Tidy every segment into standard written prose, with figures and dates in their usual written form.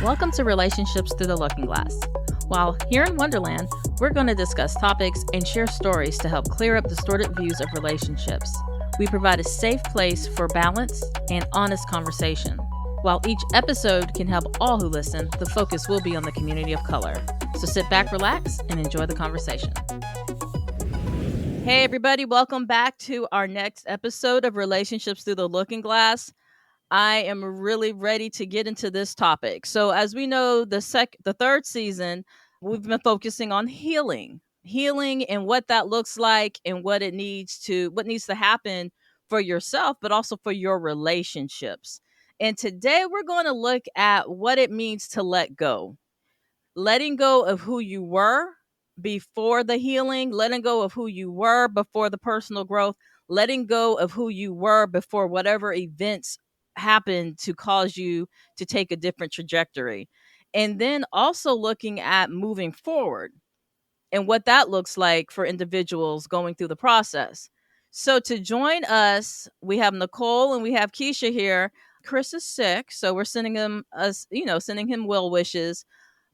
Welcome to Relationships Through the Looking Glass. While here in Wonderland, we're going to discuss topics and share stories to help clear up distorted views of relationships. We provide a safe place for balance and honest conversation. While each episode can help all who listen, the focus will be on the community of color. So sit back, relax, and enjoy the conversation. Hey, everybody, welcome back to our next episode of Relationships Through the Looking Glass. I am really ready to get into this topic. So as we know, the third season, we've been focusing on healing and what that looks like and what needs to happen for yourself, but also for your relationships. And today we're going to look at what it means to let go. Letting go of who you were before the healing, letting go of who you were before the personal growth, letting go of who you were before whatever events happened to cause you to take a different trajectory. And then also looking at moving forward and what that looks like for individuals going through the process. So to join us, we have Nicole and we have Kesiha here. Chris is sick, so we're sending him well wishes.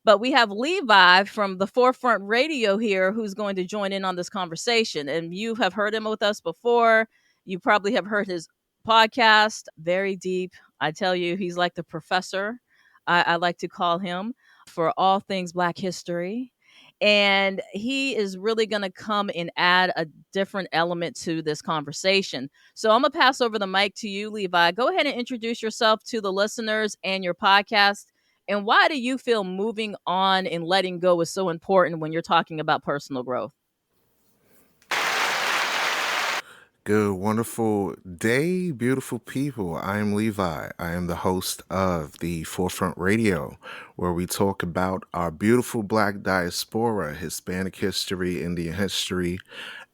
But we have Levi from the Forefront Radio here who's going to join in on this conversation. And you have heard him with us before. You probably have heard his podcast, very deep. I tell you, he's like the professor, I like to call him, for all things Black history. And he is really going to come and add a different element to this conversation. So I'm going to pass over the mic to you, Levi. Go ahead and introduce yourself to the listeners and your podcast. And why do you feel moving on and letting go is so important when you're talking about personal growth? Good, wonderful day, beautiful people. I am Levi. I am the host of the Forefront Radio, where we talk about our beautiful Black diaspora, Hispanic history, Indian history,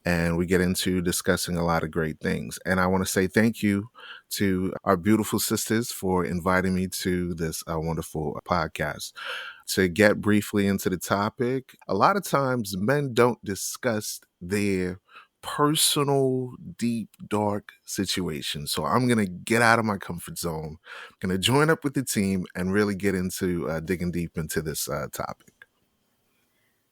and we get into discussing a lot of great things. And I want to say thank you to our beautiful sisters for inviting me to this wonderful podcast. To get briefly into the topic, a lot of times men don't discuss their personal, deep, dark situations. So I'm going to get out of my comfort zone. I'm going to join up with the team and really get into digging deep into this topic.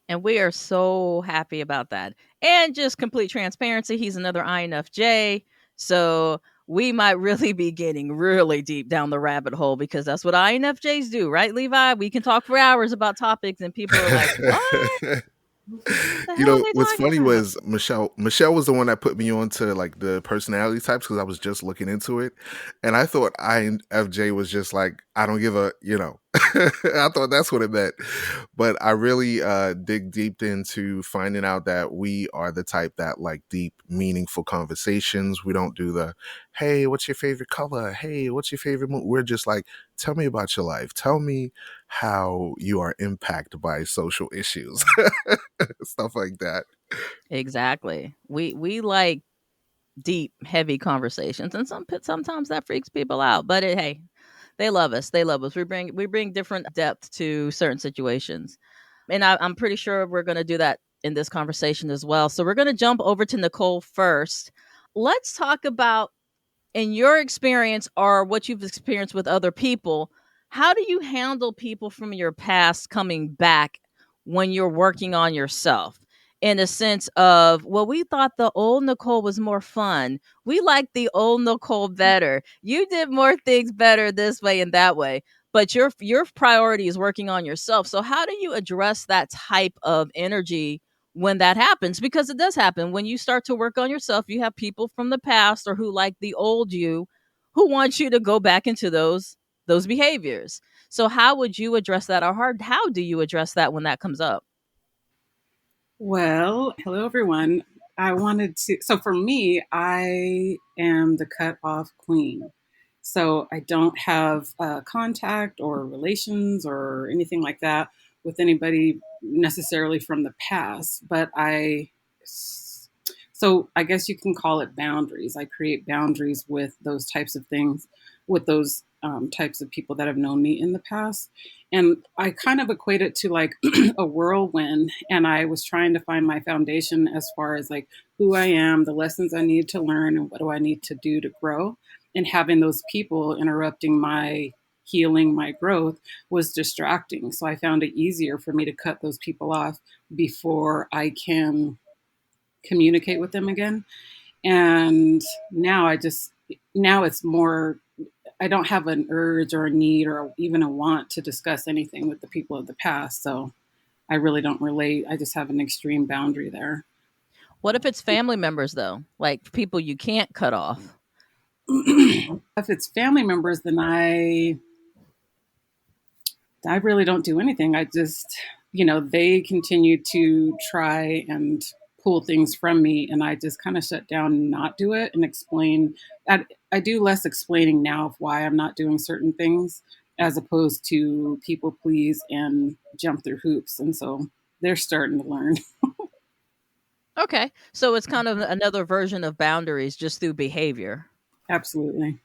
And we are so happy about that. And just complete transparency, he's another INFJ. So we might really be getting really deep down the rabbit hole because that's what INFJs do, right, Levi? We can talk for hours about topics and people are like, what? What the hell are they What's talking funny about? was Michelle was the one that put me on to like the personality types because I was just looking into it, and I thought INFJ was just like I don't give a I thought that's what it meant, but I really dig deep into finding out that we are the type that like deep, meaningful conversations. We don't do the hey, what's your favorite color? Hey, what's your favorite movie? We're just like, tell me about your life. Tell me how you are impacted by social issues. Stuff like that. Exactly. We like deep, heavy conversations, and sometimes that freaks people out. But hey, they love us. They love us. We bring different depth to certain situations, and I'm pretty sure we're going to do that in this conversation as well. So we're going to jump over to Nicole first. Let's talk about, in your experience or what you've experienced with other people, how do you handle people from your past coming back when you're working on yourself? In a sense of, well, we thought the old Nicole was more fun. We like the old Nicole better. You did more things better this way and that way. But your priority is working on yourself. So how do you address that type of energy when that happens? Because it does happen when you start to work on yourself. You have people from the past or who like the old you who want you to go back into those behaviors. So how would you address that, or how do you address that when that comes up? Well, hello everyone. So for me, I am the cut off queen. So I don't have contact or relations or anything like that with anybody necessarily from the past, but so I guess you can call it boundaries. I create boundaries with those types of things, with those types of people that have known me in the past. And I kind of equate it to like a whirlwind. And I was trying to find my foundation as far as like who I am, the lessons I need to learn, and what do I need to do to grow. And having those people interrupting my healing, my growth, was distracting. So I found it easier for me to cut those people off before I can communicate with them again. And now it's more, I don't have an urge or a need or even a want to discuss anything with the people of the past. So I really don't relate. I just have an extreme boundary there. What if it's family members though? Like people you can't cut off? If it's family members, then I really don't do anything. I just, they continue to try and pull things from me, and I just kind of shut down and not do it and explain. I do less explaining now of why I'm not doing certain things as opposed to people please and jump through hoops. And so they're starting to learn. Okay. So it's kind of another version of boundaries just through behavior. Absolutely.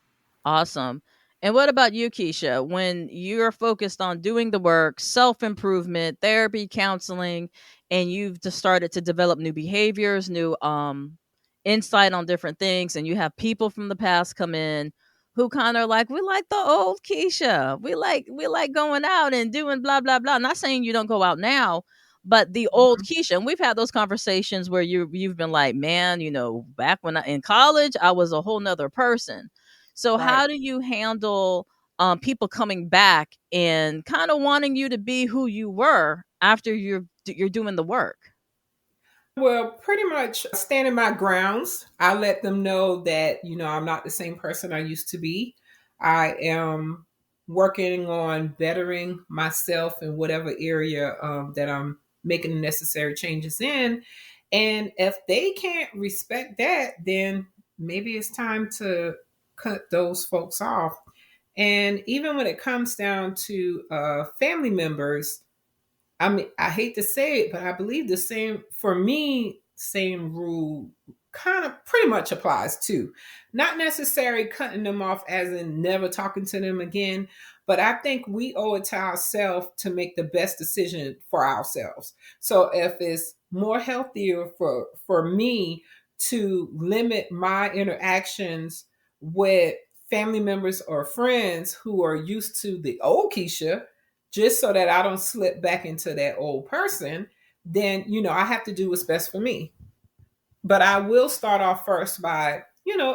Awesome. And what about you, Keisha? When you're focused on doing the work, self improvement, therapy, counseling, and you've just started to develop new behaviors, new insight on different things, and you have people from the past come in who kind of like, we like the old Keisha. We like going out and doing blah blah blah. Not saying you don't go out now, but the old Mhm. Keisha. And we've had those conversations where you've been like, man, back when I in college, I was a whole nother person. So Right. how do you handle people coming back and kind of wanting you to be who you were after you're doing the work? Well, pretty much standing my grounds. I let them know that, I'm not the same person I used to be. I am working on bettering myself in whatever area that I'm making the necessary changes in. And if they can't respect that, then maybe it's time to cut those folks off. And even when it comes down to family members, I mean, I hate to say it, but I believe the same, for me, same rule kind of pretty much applies too. Not necessarily cutting them off as in never talking to them again, but I think we owe it to ourselves to make the best decision for ourselves. So if it's more healthier for me to limit my interactions with family members or friends who are used to the old Keisha, just so that I don't slip back into that old person, then, I have to do what's best for me. But I will start off first by,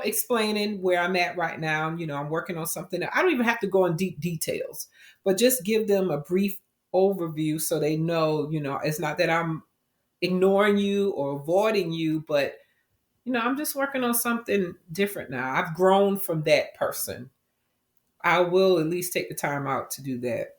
explaining where I'm at right now. I'm working on something that I don't even have to go in deep details, but just give them a brief overview so they know, it's not that I'm ignoring you or avoiding you, but, I'm just working on something different now. I've grown from that person. I will at least take the time out to do that.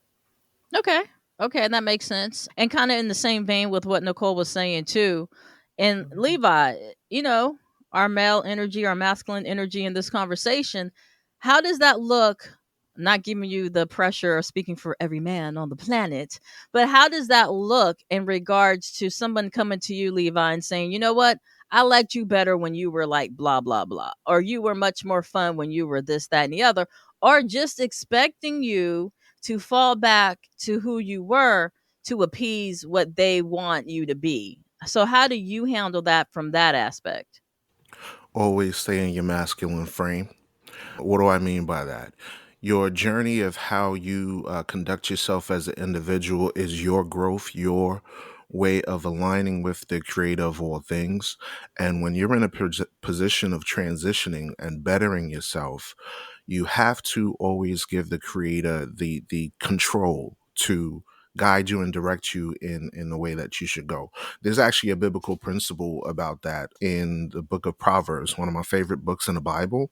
Okay. Okay, that makes sense. And kind of in the same vein with what Nicole was saying too. And Mhm. Levi, you know, our male energy, our masculine energy in this conversation, how does that look? Not giving you the pressure of speaking for every man on the planet, but how does that look in regards to someone coming to you, Levi, and saying, you know what? I liked you better when you were like blah, blah, blah, or you were much more fun when you were this, that, and the other, or just expecting you to fall back to who you were to appease what they want you to be. So how do you handle that from that aspect? Always stay in your masculine frame. What do I mean by that? Your journey of how you conduct yourself as an individual is your growth, your way of aligning with the creator of all things. And when you're in a position of transitioning and bettering yourself, you have to always give the creator the control to guide you and direct you in the way that you should go. There's actually a biblical principle about that in the book of Proverbs, one of my favorite books in the Bible.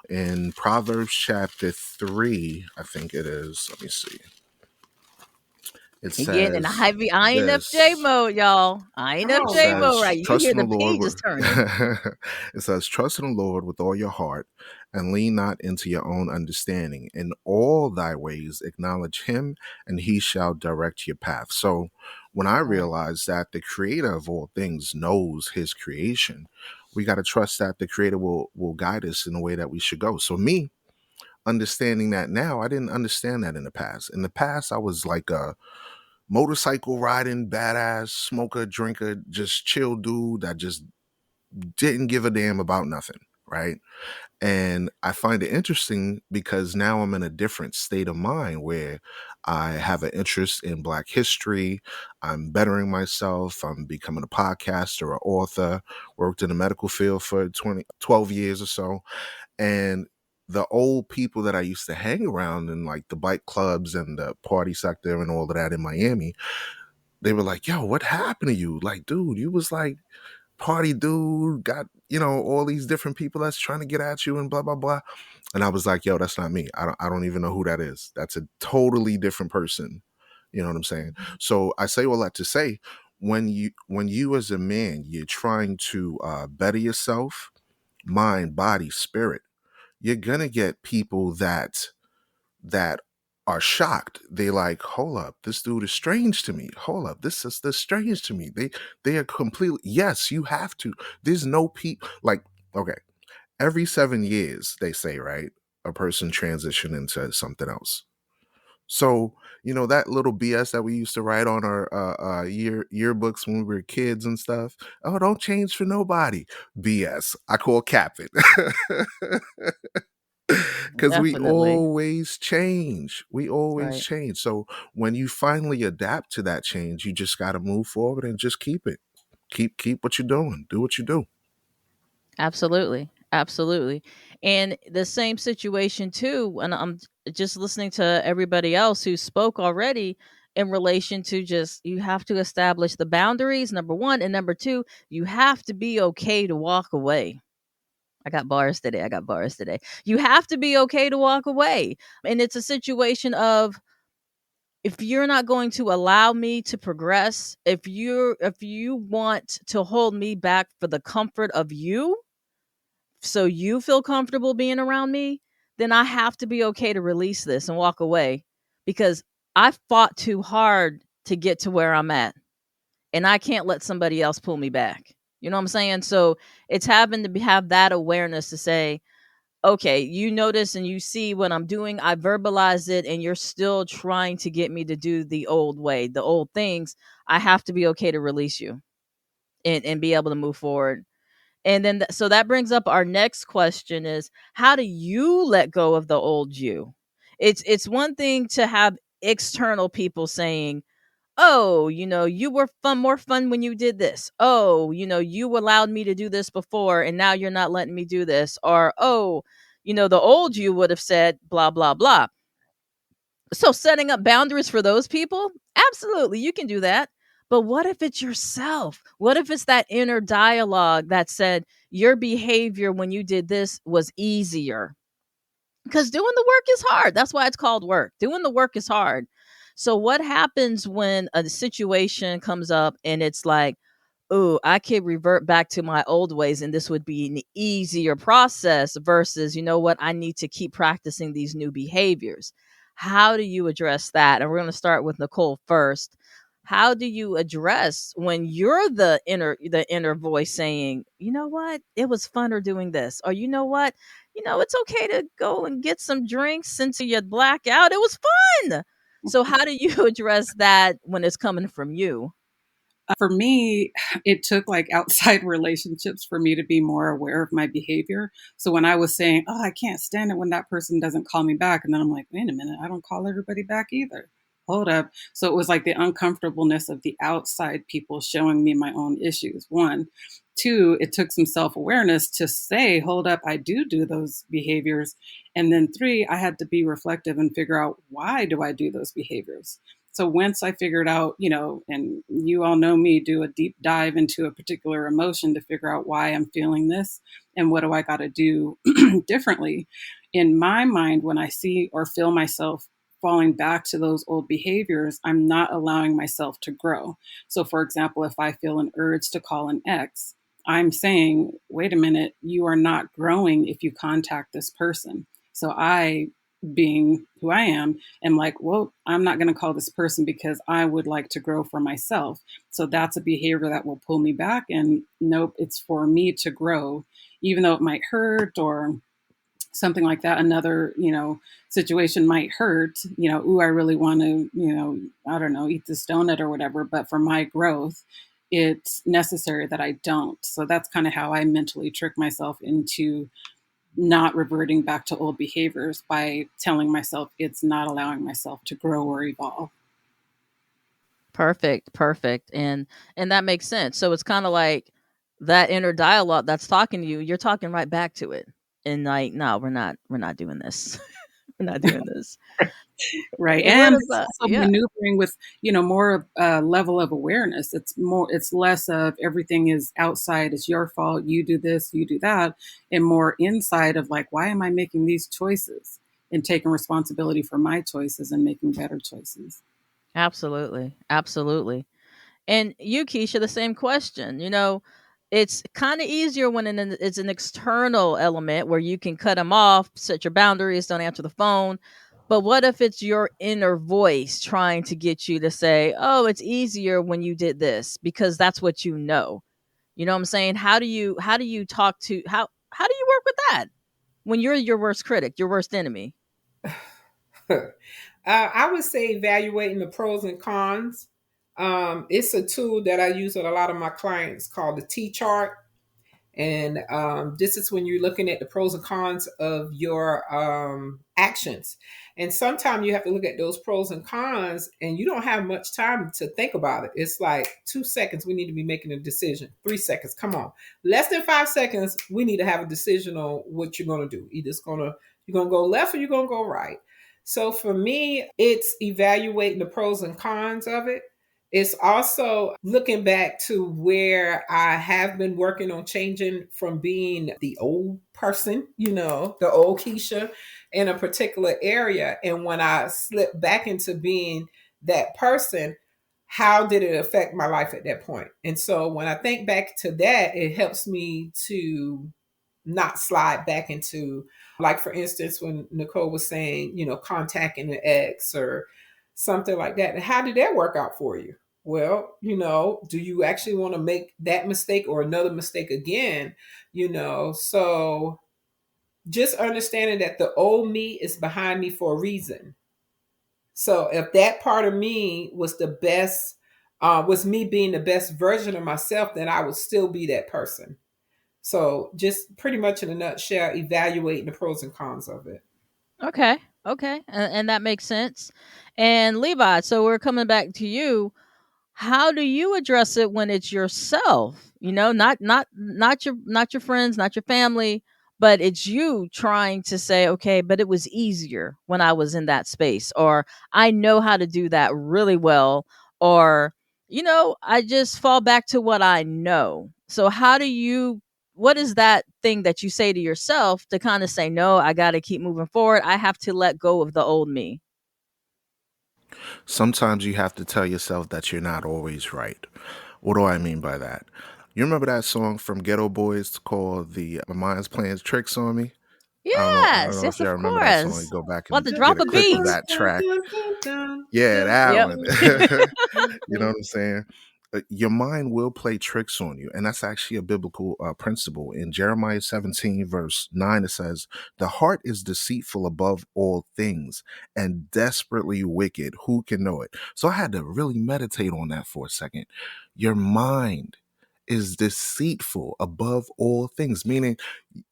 In Proverbs chapter 3, I think it is. Let me see. It Again, in says INFJ this. mode, y'all. Come It on INFJ now. mode, says, right? You trust hear in the the Lord pages with turning. it says, trust in the Lord with all your heart and lean not into your own understanding. In all thy ways acknowledge him, and he shall direct your path. So when I Right. realized that the creator of all things knows his creation, we got to trust that the creator will guide us in the way that we should go. So me understanding that now, I didn't understand that in the past. In the past, I was like a motorcycle riding, badass, smoker, drinker, just chill dude that just didn't give a damn about nothing, right? And I find it interesting because now I'm in a different state of mind where I have an interest in Black history. I'm bettering myself. I'm becoming a podcaster, an author, worked in the medical field for 12 years or so. And the old people that I used to hang around in like the bike clubs and the party sector and all of that in Miami, they were like, yo, what happened to you? Like, dude, you was like party dude, got, all these different people that's trying to get at you and blah, blah, blah. And I was like, yo, that's not me. I don't even know who that is. That's a totally different person. You know what I'm saying? So I say all that to say, when you as a man, you're trying to better yourself, mind, body, spirit, you're gonna get people that are shocked. They like, hold up, this dude is strange to me. Hold up, this strange to me. They are completely, yes, you have to. There's no like, okay, every 7 years they say, right, a person transition into something else. So, that little BS that we used to write on our yearbooks when we were kids and stuff. Oh, don't change for nobody. BS. I call capping. Because we Definitely. always change. We always Right. change. So when you finally adapt to that change, you just got to move forward and just keep it. Keep what you're doing. Do what you do. Absolutely. Absolutely. And the same situation too, when I'm just listening to everybody else who spoke already in relation to just you have to establish the boundaries, number one. And number two, you have to be okay to walk away. I got bars today. I got bars today. You have to be okay to walk away. And it's a situation of if you're not going to allow me to progress, if you want to hold me back for the comfort of you, so you feel comfortable being around me, then I have to be okay to release this and walk away because I fought too hard to get to where I'm at and I can't let somebody else pull me back. You know what I'm saying? So it's having to have that awareness to say, okay, you notice and you see what I'm doing. I verbalize it and you're still trying to get me to do the old way, the old things. I have to be okay to release you and be able to move forward. And then, so that brings up our next question is how do you let go of the old you? It's one thing to have external people saying, oh, you were more fun when you did this. Oh, you allowed me to do this before and now you're not letting me do this. Or, oh, the old you would have said blah, blah, blah. So setting up boundaries for those people, absolutely, you can do that. But what if it's yourself? What if it's that inner dialogue that said your behavior when you did this was easier? Because doing the work is hard. That's why it's called work. Doing the work is hard. So what happens when a situation comes up and it's like, oh, I could revert back to my old ways and this would be an easier process versus, you know what, I need to keep practicing these new behaviors. How do you address that? And we're going to start with Nicole first. How do you address when you're the inner voice saying, you know what, it was funner doing this, or you know what, it's okay to go and get some drinks until you black out. It was fun. So how do you address that when it's coming from you? For me, it took like outside relationships for me to be more aware of my behavior. So when I was saying, oh, I can't stand it when that person doesn't call me back. And then I'm like, wait a minute, I don't call everybody back either. Hold up. So it was like the uncomfortableness of the outside people showing me my own issues. One. Two, it took some self awareness to say, hold up, I do those behaviors. And then three, I had to be reflective and figure out why do I do those behaviors? So once I figured out, and you all know me, do a deep dive into a particular emotion to figure out why I'm feeling this and what do I got to do differently. In my mind, when I see or feel myself falling back to those old behaviors, I'm not allowing myself to grow. So for example, if I feel an urge to call an ex, I'm saying, wait a minute, you are not growing if you contact this person. So I, being who I am like, well, I'm not going to call this person because I would like to grow for myself. So that's a behavior that will pull me back. And nope, it's for me to grow, even though it might hurt or something like that. Another, situation might hurt, ooh, I really want to, I don't know, eat this donut or whatever. But for my growth, it's necessary that I don't. So that's kind of how I mentally trick myself into not reverting back to old behaviors by telling myself it's not allowing myself to grow or evolve. Perfect, perfect. And that makes sense. So it's kind of like that inner dialogue that's talking to you, you're talking right back to it. And like, no, we're not doing this. We're not doing this. Right. What And it's about also yeah. maneuvering with, more of a level of awareness. It's less of everything is outside, it's your fault, you do this, you do that, and more inside of like, why am I making these choices? And taking responsibility for my choices and making better choices. Absolutely. Absolutely. And you, Keisha, the same question. It's kind of easier when it's an external element where you can cut them off, set your boundaries, don't answer the phone. But what if it's your inner voice trying to get you to say, "Oh, it's easier when you did this," because that's what you know. You know what I'm saying? How do you talk to how do you work with that when you're your worst critic, your worst enemy? I would say evaluating the pros and cons. It's a tool that I use with a lot of my clients called the T chart. And this is when you're looking at the pros and cons of your actions. And sometimes you have to look at those pros and cons, and you don't have much time to think about it. It's like 2 seconds, we need to be making a decision. 3 seconds, come on. Less than 5 seconds, we need to have a decision on what you're going to do. You're going to go left or you're going to go right. So for me, it's evaluating the pros and cons of it. It's also looking back to where I have been working on changing from being the old person, the old Keisha in a particular area. And when I slipped back into being that person, how did it affect my life at that point? And so when I think back to that, it helps me to not slide back into, like, for instance, when Nicole was saying, contacting an ex or something like that. How did that work out for you? Well, do you actually want to make that mistake or another mistake again? So just understanding that the old me is behind me for a reason. So if that part of me was the best, was me being the best version of myself, then I would still be that person. So just pretty much in a nutshell, evaluating the pros and cons of it. Okay. Okay. And that makes sense. And Levi, so we're coming back to you. How do you address it when it's yourself? Not your friends, not your family, but it's you trying to say, okay, but it was easier when I was in that space, or I know how to do that really well, or I just fall back to what I know. So what is that thing that you say to yourself to kind of say, no, I got to keep moving forward. I have to let go of the old me. Sometimes you have to tell yourself that you're not always right. What do I mean by that? You remember that song from Ghetto Boys called "The My Mind's Playing Tricks on Me"? I don't Yes, know if yes, y'all of remember that song. You course. go back About and to get drop a a clip of beat. that track. Dun, Yeah, dun, that Yep. one. You know what I'm saying? Your mind will play tricks on you. And that's actually a biblical principle. In Jeremiah 17, verse 9, it says, "The heart is deceitful above all things and desperately wicked. Who can know it?" So I had to really meditate on that for a second. Your mind is deceitful above all things, meaning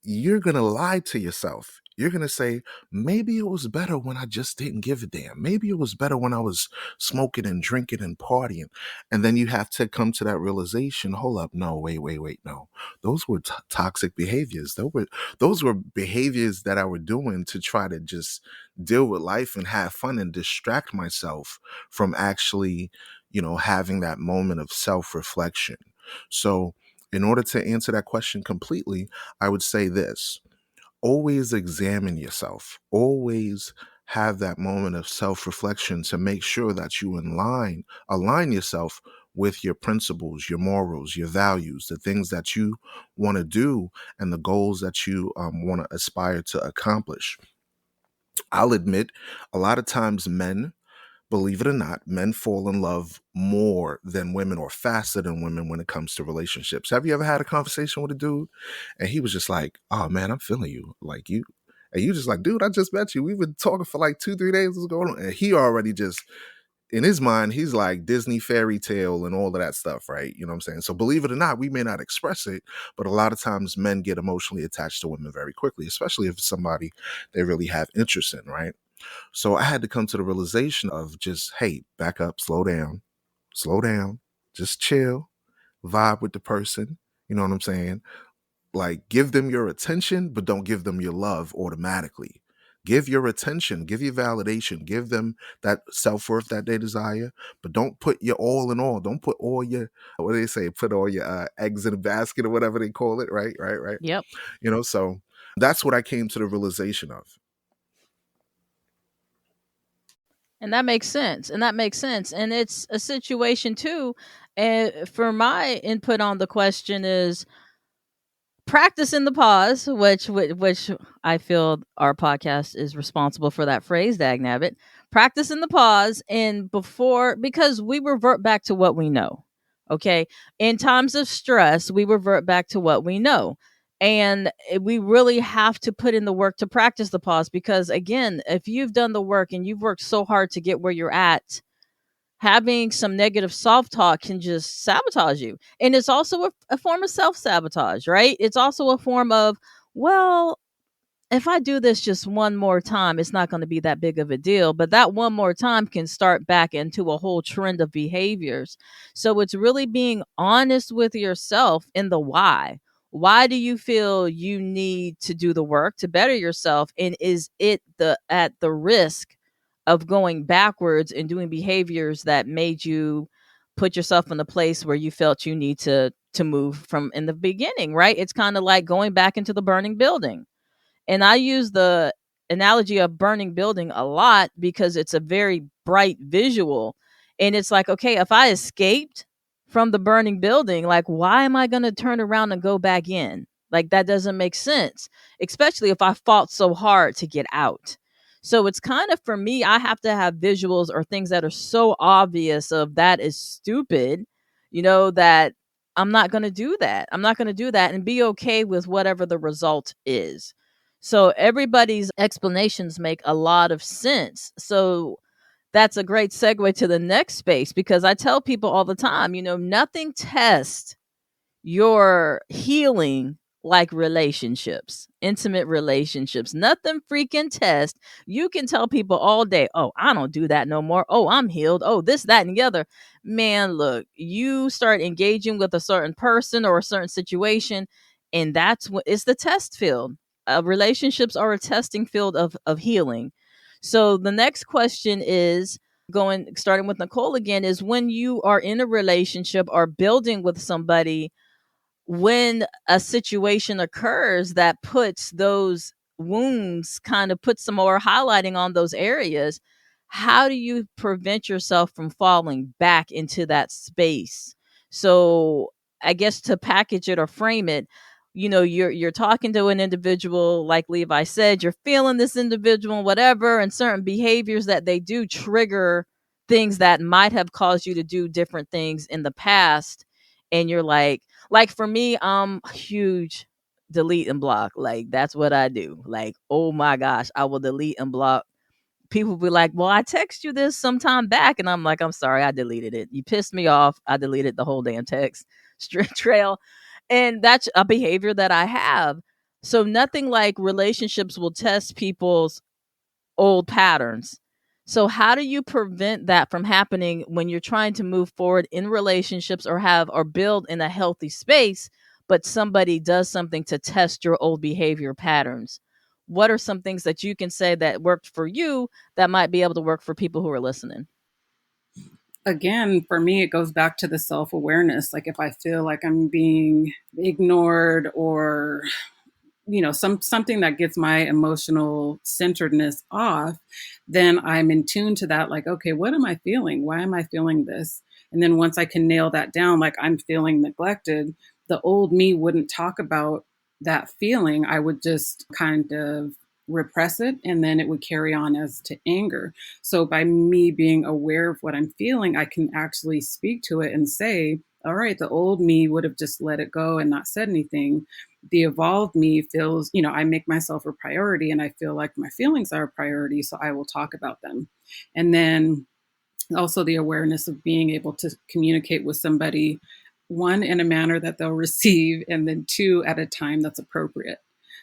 you're going to lie to yourself. You're going to say, maybe it was better when I just didn't give a damn. Maybe it was better when I was smoking and drinking and partying. And then you have to come to that realization, hold up, no, wait, no. Those were toxic behaviors. Those were behaviors that I were doing to try to just deal with life and have fun and distract myself from actually, having that moment of self-reflection. So in order to answer that question completely, I would say this: always examine yourself, always have that moment of self-reflection to make sure that you align yourself with your principles, your morals, your values, the things that you want to do, and the goals that you want to aspire to accomplish. I'll admit, a lot of times men, believe it or not, men fall in love more than women or faster than women when it comes to relationships. Have you ever had a conversation with a dude and he was just like, "Oh man, I'm feeling you." Like you, and you just like, "Dude, I just met you. We've been talking for like 2, 3 days. What's going on?" And he already just in his mind, he's like Disney fairy tale and all of that stuff, right? You know what I'm saying? So believe it or not, we may not express it, but a lot of times men get emotionally attached to women very quickly, especially if it's somebody they really have interest in, right? So I had to come to the realization of just, hey, back up, slow down, just chill, vibe with the person. You know what I'm saying? Like, give them your attention, but don't give them your love automatically. Give your attention, give your validation, give them that self-worth that they desire, but don't put your all in all. Don't put all your, what do they say, put all your eggs in a basket or whatever they call it, right? Right, right. Yep. So that's what I came to the realization of. And that makes sense. And that makes sense. And it's a situation too. And for my input on the question is practice in the pause, which I feel our podcast is responsible for that phrase, dag nabbit. Practice in the pause and before, because we revert back to what we know. Okay. In times of stress, we revert back to what we know. And we really have to put in the work to practice the pause because, again, if you've done the work and you've worked so hard to get where you're at, having some negative self talk can just sabotage you. And it's also a form of self sabotage, right? It's also a form of, well, if I do this just one more time, it's not going to be that big of a deal. But that one more time can start back into a whole trend of behaviors. So it's really being honest with yourself in the why. Why do you feel you need to do the work to better yourself? And is it at the risk of going backwards and doing behaviors that made you put yourself in a place where you felt you need to move from in the beginning, right? It's kind of like going back into the burning building, and I use the analogy of burning building a lot because it's a very bright visual. And it's like, okay, if I escaped from the burning building, like, why am I going to turn around and go back in? Like, that doesn't make sense, especially if I fought so hard to get out. So it's kind of for me, I have to have visuals or things that are so obvious of that is stupid, that I'm not going to do that. I'm not going to do that and be okay with whatever the result is. So everybody's explanations make a lot of sense. So that's a great segue to the next space because I tell people all the time, nothing tests your healing like relationships, intimate relationships. Nothing freaking test. You can tell people all day, oh, I don't do that no more. Oh, I'm healed. Oh, this, that, and the other. Man, look, you start engaging with a certain person or a certain situation, and that's what it's the test field. Relationships are a testing field of healing. So the next question is starting with Nicole again, is when you are in a relationship or building with somebody, when a situation occurs that puts those wounds, kind of puts some more highlighting on those areas, how do you prevent yourself from falling back into that space? So I guess to package it or frame it, you're talking to an individual, like Levi said, you're feeling this individual, whatever, and certain behaviors that they do trigger things that might have caused you to do different things in the past. And you're like for me, huge delete and block. Like that's what I do. Like, oh my gosh, I will delete and block. People be like, well, I text you this sometime back. And I'm like, I'm sorry, I deleted it. You pissed me off. I deleted the whole damn text trail. And that's a behavior that I have. So nothing like relationships will test people's old patterns. So how do you prevent that from happening when you're trying to move forward in relationships or have or build in a healthy space, but somebody does something to test your old behavior patterns? What are some things that you can say that worked for you that might be able to work for people who are listening? Again, for me, it goes back to the self awareness. Like if I feel like I'm being ignored or something that gets my emotional centeredness off, then I'm in tune to that. Like, okay, what am I feeling? Why am I feeling this? And then once I can nail that down, like I'm feeling neglected, the old me wouldn't talk about that feeling. I would just kind of repress it, and then it would carry on as to anger. So by me being aware of what I'm feeling, I can actually speak to it and say, all right, the old me would have just let it go and not said anything. The evolved me feels, I make myself a priority and I feel like my feelings are a priority. So I will talk about them. And then Also, the awareness of being able to communicate with somebody, one, in a manner that they'll receive, and then two, at a time that's appropriate.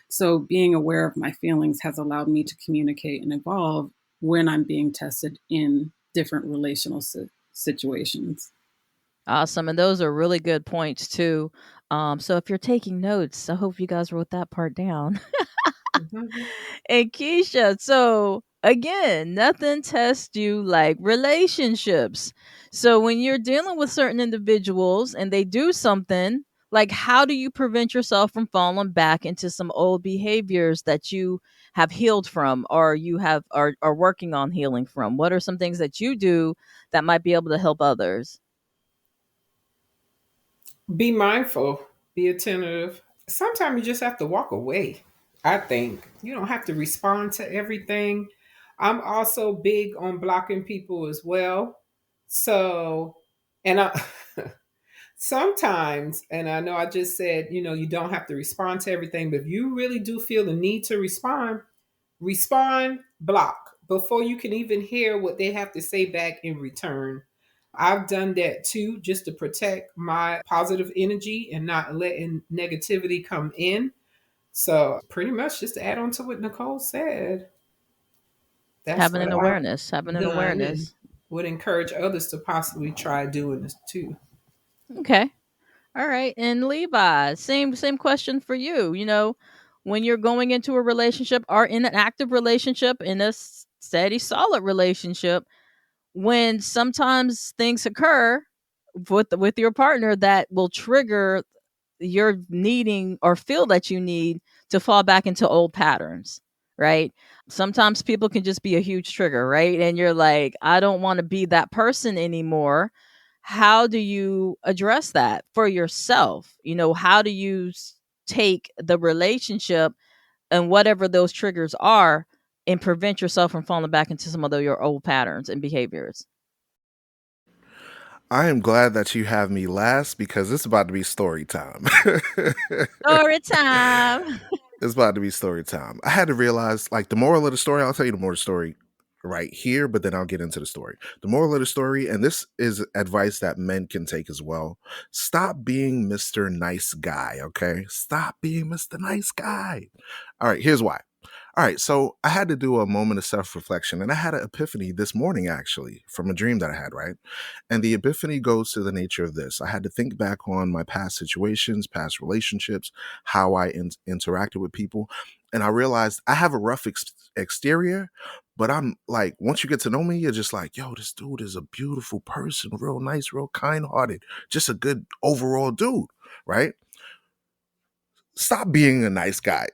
So, being aware of my feelings has allowed me to communicate and evolve when I'm being tested in different relational situations. Awesome. And those are really good points too. So if you're taking notes, I hope you guys wrote that part down. Mhm. And Keisha, so again, nothing tests you like relationships. So when you're dealing with certain individuals and they do something, like how do you prevent yourself from falling back into some old behaviors that you have healed from or you have are working on healing from? What are some things that you do that might be able to help others? Be mindful, be attentive. Sometimes you just have to walk away. I think you don't have to respond to everything. I'm also big on blocking people as well. So, and I sometimes, and I know I just said, you don't have to respond to everything, but if you really do feel the need to respond, block before you can even hear what they have to say back in return. I've done that too, just to protect my positive energy and not letting negativity come in. So, pretty much just to add on to what Nicole said, that's Having what an I've awareness, having an done and awareness. would encourage others to possibly try doing this too. Okay. All right. And Levi, same question for you. When you're going into a relationship or in an active relationship, in a steady, solid relationship, when sometimes things occur with your partner that will trigger you're needing or feel that you need to fall back into old patterns, right? Sometimes people can just be a huge trigger, right? And you're like, I don't want to be that person anymore. How do you address that for yourself? How do you take the relationship and whatever those triggers are and prevent yourself from falling back into some of your old patterns and behaviors? I am glad that you have me last because it's about to be story time. Story time. It's about to be story time. I had to realize, like, the moral of the story, I'll tell you the moral of the story right here, but then I'll get into the story. The moral of the story, and this is advice that men can take as well. Stop being Mr. Nice Guy, okay? Stop being Mr. Nice Guy. All right, here's why. All right, so I had to do a moment of self reflection, and I had an epiphany this morning actually from a dream that I had, right? And the epiphany goes to the nature of this. I had to think back on my past situations, past relationships, how I interacted with people. And I realized I have a rough exterior, but I'm like, once you get to know me, you're just like, yo, this dude is a beautiful person, real nice, real kind hearted, just a good overall dude, right? Stop being a nice guy.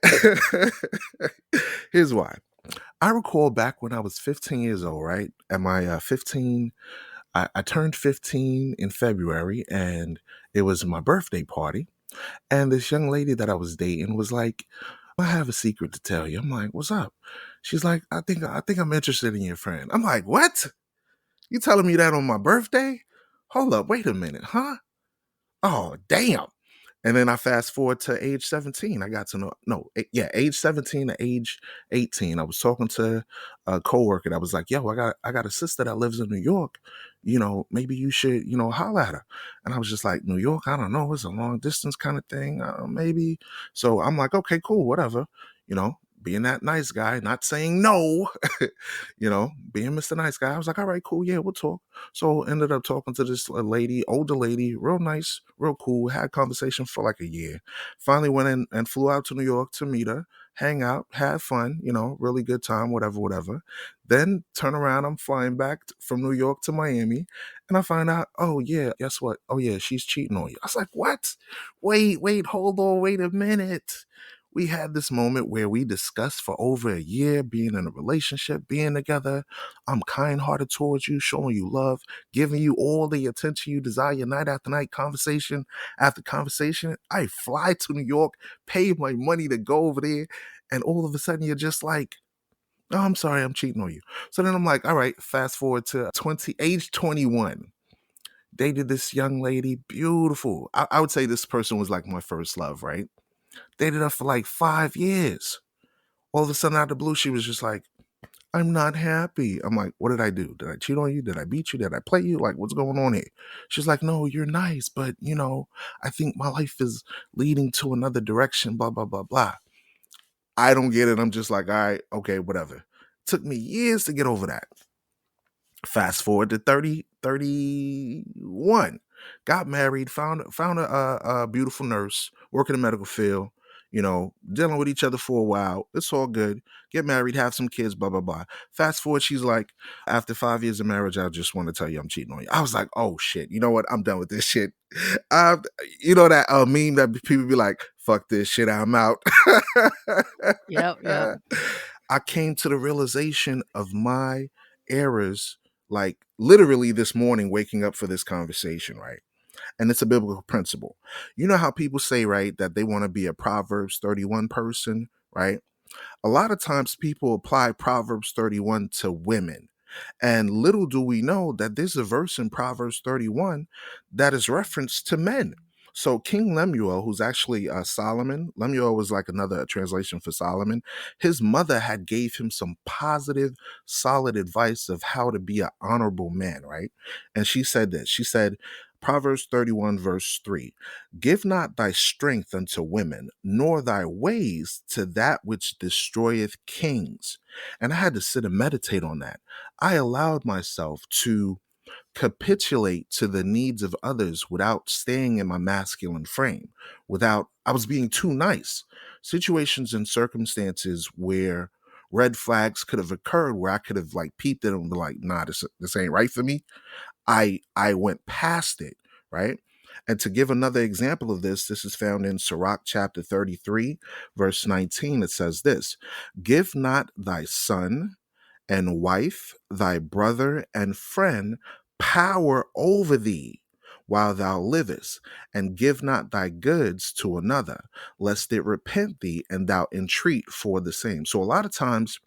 Here's why. I recall back when I was 15 years old, right? At my 15, I turned 15 in February and it was my birthday party. And this young lady that I was dating was like, I have a secret to tell you. I'm like, what's up? She's like, I think I'm interested in your friend. I'm like, what? You telling me that on my birthday? Hold up, wait a minute, huh? Oh, damn. And then I fast forward to age 17. I got to know, no, yeah, age 17 to age 18. I was talking to a coworker that was like, yo, I got a sister that lives in New York. Maybe you should, holler at her. And I was just like, New York, I don't know. It's a long distance kind of thing. Maybe. So I'm like, okay, cool, whatever. Being that nice guy, not saying no, being Mr. Nice Guy. I was like, all right, cool. Yeah, we'll talk. So ended up talking to this lady, older lady, real nice, real cool. Had a conversation for like a year. Finally went in and flew out to New York to meet her, hang out, had fun, really good time, whatever, whatever. Then turn around, I'm flying back from New York to Miami, and I find out, oh yeah, guess what? Oh yeah, she's cheating on you. I was like, what? Wait, hold on, wait a minute. We had this moment where we discussed for over a year being in a relationship, being together. I'm kind hearted towards you, showing you love, giving you all the attention you desire night after night, conversation after conversation. I fly to New York, pay my money to go over there, and all of a sudden you're just like, oh, I'm sorry, I'm cheating on you. So then I'm like, all right, fast forward to age 21. Dated this young lady, beautiful. I would say this person was like my first love, right? Dated her for like 5 years. All of a sudden, out of the blue, she was just like, I'm not happy. I'm like, what did I do? Did I cheat on you? Did I beat you? Did I play you? Like, what's going on here? She's like, no, you're nice, but I think my life is leading to another direction, blah, blah, blah, blah. I don't get it. I'm just like, all right, okay, whatever. Took me years to get over that. Fast forward to 30, 31. Got married, found a beautiful nurse, working in the medical field, dealing with each other for a while. It's all good. Get married, have some kids, blah, blah, blah. Fast forward, she's like, after 5 years of marriage, I just want to tell you I'm cheating on you. I was like, oh shit, you know what? I'm done with this shit. You know that meme that people be like, fuck this shit, I'm out. Yep, yep. I came to the realization of my errors, like literally this morning, waking up for this conversation, right? And it's a biblical principle. You know how people say, right, that they want to be a Proverbs 31 person, right? A lot of times people apply Proverbs 31 to women. And little do we know that there's a verse in Proverbs 31 that is referenced to men. So King Lemuel, who's actually Solomon, Lemuel was like another translation for Solomon. His mother had gave him some positive, solid advice of how to be an honorable man, right? And she said this. She said, Proverbs 31, verse 3, give not thy strength unto women, nor thy ways to that which destroyeth kings. And I had to sit and meditate on that. I allowed myself to capitulate to the needs of others without staying in my masculine frame, I was being too nice. Situations and circumstances where red flags could have occurred, where I could have like peeped at them and be like, nah, this ain't right for me. I went past it, right? And to give another example of this is found in Sirach chapter 33, verse 19. It says this, give not thy son and wife, thy brother and friend, power over thee while thou livest, and give not thy goods to another, lest it repent thee and thou entreat for the same. So a lot of times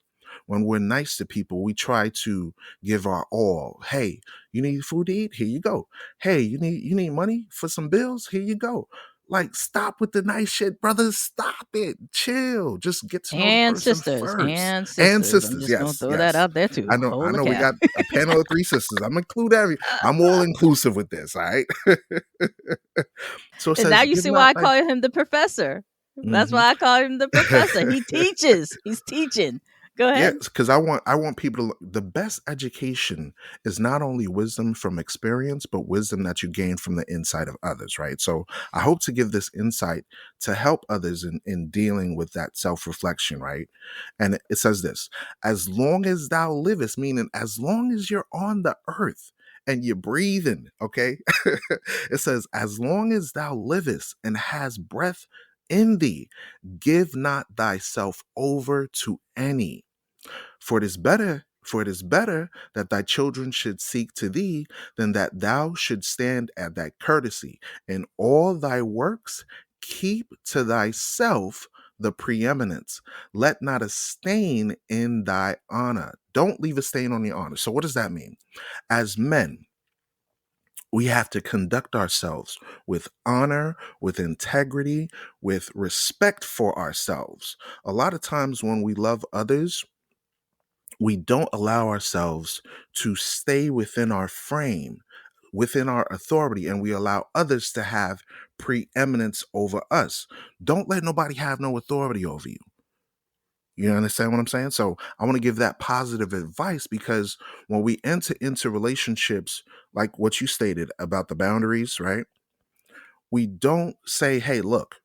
when we're nice to people, we try to give our all. Hey, you need food to eat? Here you go. Hey, you need money for some bills? Here you go. Like, stop with the nice shit, brothers. Stop it. Chill. Just get to know the And person sisters, first. and And sisters. I'm sisters, just gonna yes, throw that yes. out there too. I Holy know we cow! got a panel of three sisters. I'm all inclusive with this, all right? So it And now says, you give see why not I thy call him the professor. That's Mhm. why I call him the professor. He teaches. He's teaching. Go ahead. Yes, because I want people to. The best education is not only wisdom from experience, but wisdom that you gain from the insight of others, right? So I hope to give this insight to help others in dealing with that self-reflection, right? And it says this, as long as thou livest, meaning as long as you're on the earth and you're breathing, okay? It says, as long as thou livest and has breath in thee, give not thyself over to any. For it is better that thy children should seek to thee than that thou should stand at thy courtesy. In all thy works, keep to thyself the preeminence. Let not a stain in thy honor. Don't leave a stain on your honor. So, what does that mean? As men, we have to conduct ourselves with honor, with integrity, with respect for ourselves. A lot of times when we love others, we don't allow ourselves to stay within our frame, within our authority, and we allow others to have preeminence over us. Don't let nobody have no authority over you. You understand what I'm saying? So I want to give that positive advice, because when we enter into relationships, like what you stated about the boundaries, right? We don't say, hey, look,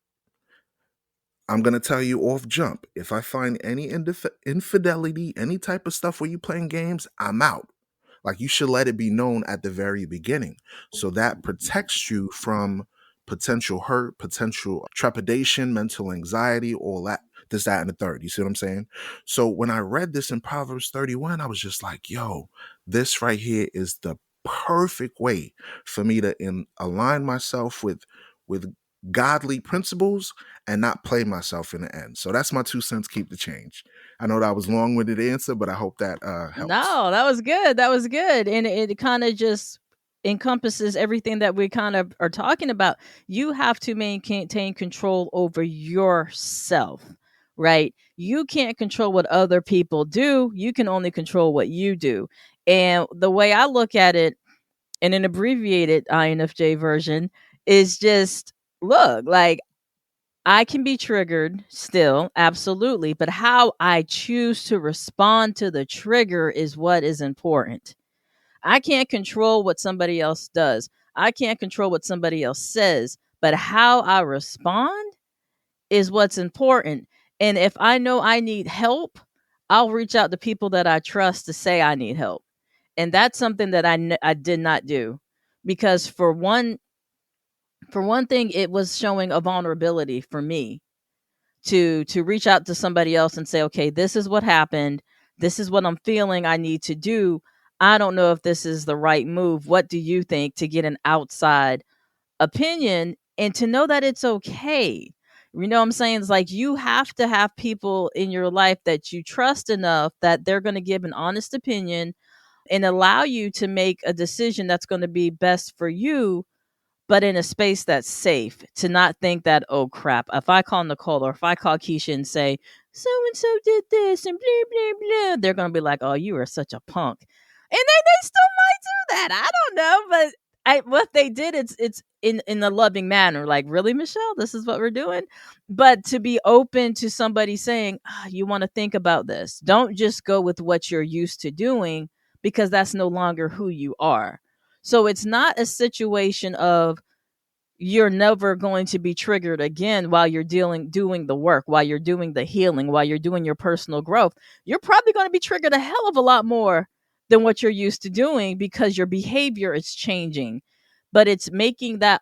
I'm going to tell you off jump. If I find any infidelity, any type of stuff where you playing games, I'm out. Like, you should let it be known at the very beginning. So that protects you from potential hurt, potential trepidation, mental anxiety, all that, this, that, and the third. You see what I'm saying? So when I read this in Proverbs 31, I was just like, yo, this right here is the perfect way for me to align myself with godly principles and not play myself in the end. So that's my 2 cents. Keep the change. I know that was a long-winded answer, but I hope that helps. No, that was good. That was good. And it kind of just encompasses everything that we kind of are talking about. You have to maintain control over yourself, right? You can't control what other people do. You can only control what you do. And the way I look at it in an abbreviated INFJ version is just look, like I can be triggered still, absolutely, but how I choose to respond to the trigger is what is important. I can't control what somebody else does. I can't control what somebody else says, but how I respond is what's important. And if I know I need help, I'll reach out to people that I trust to say I need help. And that's something that I did not do because for one thing it was showing a vulnerability for me to reach out to somebody else and say, okay, this is what happened, this is what I'm feeling I need to do. I don't know if this is the right move. What do you think? To get an outside opinion and to know that it's okay. You know what I'm saying? It's like you have to have people in your life that you trust enough that they're going to give an honest opinion and allow you to make a decision that's going to be best for you, but in a space that's safe, to not think that, oh crap, if I call Nicole or if I call Keisha and say, so and so did this and blah, blah, blah, they're going to be like, oh, you are such a punk. And they still might do that. I don't know. But what they did, it's in a loving manner. Like, really, Michelle, this is what we're doing. But to be open to somebody saying, you want to think about this. Don't just go with what you're used to doing because that's no longer who you are. So it's not a situation of you're never going to be triggered again while you're doing the work, while you're doing the healing, while you're doing your personal growth. You're probably going to be triggered a hell of a lot more than what you're used to doing because your behavior is changing. But it's making that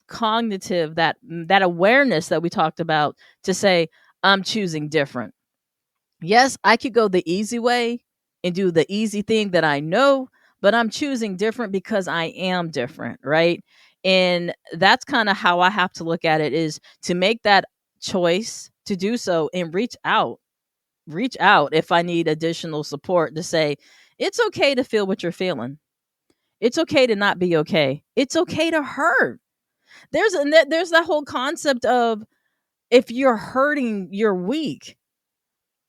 cognitive, that awareness that we talked about, to say, I'm choosing different. Yes, I could go the easy way and do the easy thing that I know, but I'm choosing different because I am different, right? And that's kind of how I have to look at it, is to make that choice to do so and reach out if I need additional support, to say it's okay to feel what you're feeling. It's okay to not be okay. It's okay to hurt. There's that whole concept of, if you're hurting, you're weak.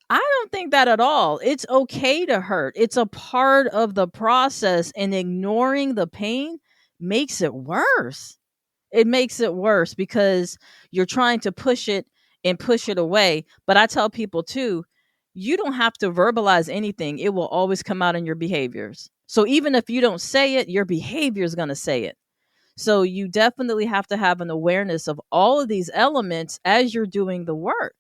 I don't think that at all. It's okay to hurt. It's a part of the process, and ignoring the pain makes it worse. It makes it worse because you're trying to push it and push it away. But I tell people too, you don't have to verbalize anything. It will always come out in your behaviors. So even if you don't say it, your behavior is going to say it. So you definitely have to have an awareness of all of these elements as you're doing the work.